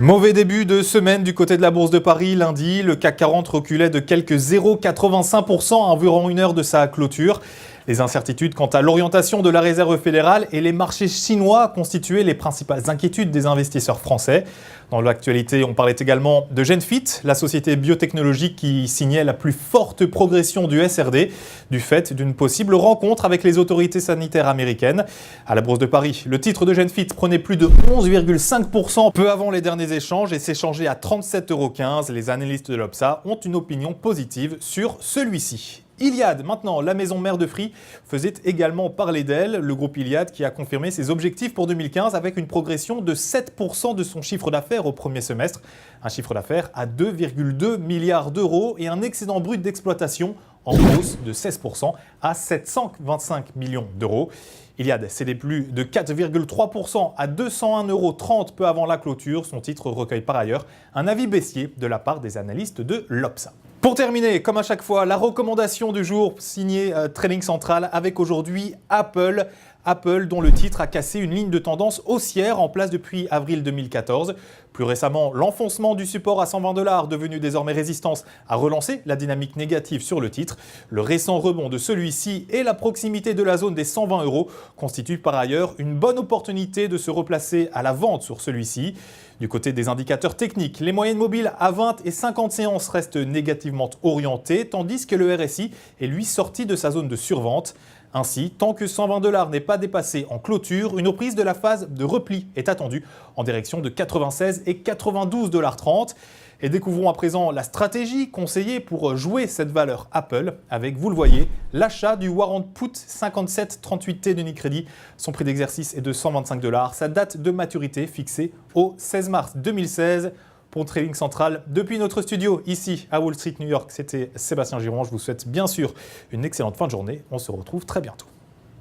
Mauvais début de semaine du côté de la Bourse de Paris. Lundi, le CAC 40 reculait de quelques 0,85% à environ une heure de sa clôture. Les incertitudes quant à l'orientation de la Réserve fédérale et les marchés chinois constituaient les principales inquiétudes des investisseurs français. Dans l'actualité, on parlait également de Genfit, la société biotechnologique qui signait la plus forte progression du SRD du fait d'une possible rencontre avec les autorités sanitaires américaines. À la Bourse de Paris, le titre de Genfit prenait plus de 11,5% peu avant les derniers échanges et s'échangeait à 37,15 €. Les analystes de l'Obsa ont une opinion positive sur celui-ci. Iliad, maintenant, la maison mère de Free, faisait également parler d'elle. Le groupe Iliad qui a confirmé ses objectifs pour 2015 avec une progression de 7% de son chiffre d'affaires au premier semestre. Un chiffre d'affaires à 2,2 milliards d'euros et un excédent brut d'exploitation en hausse de 16% à 725 millions d'euros. Iliad cédait plus de 4,3% à 201,30 € peu avant la clôture. Son titre recueille par ailleurs un avis baissier de la part des analystes de l'Obsa. Pour terminer, comme à chaque fois, la recommandation du jour signée Trading Central avec aujourd'hui Apple. Apple dont le titre a cassé une ligne de tendance haussière en place depuis avril 2014. Plus récemment, l'enfoncement du support à 120 $, devenu désormais résistance, a relancé la dynamique négative sur le titre. Le récent rebond de celui-ci et la proximité de la zone des 120 € constituent par ailleurs une bonne opportunité de se replacer à la vente sur celui-ci. Du côté des indicateurs techniques, les moyennes mobiles à 20 et 50 séances restent négativement orientées, tandis que le RSI est lui sorti de sa zone de survente. Ainsi, tant que 120 $ n'est pas dépassé en clôture, une reprise de la phase de repli est attendue en direction de 96 et 92,30 $. Et découvrons à présent la stratégie conseillée pour jouer cette valeur Apple avec, vous le voyez, l'achat du warrant put 5738T d'Unicredit. Son prix d'exercice est de 125 $. Sa date de maturité fixée au 16 mars 2016. Pour Trading Central, depuis notre studio ici à Wall Street, New York, c'était Sébastien Giron. Je vous souhaite bien sûr une excellente fin de journée. On se retrouve très bientôt.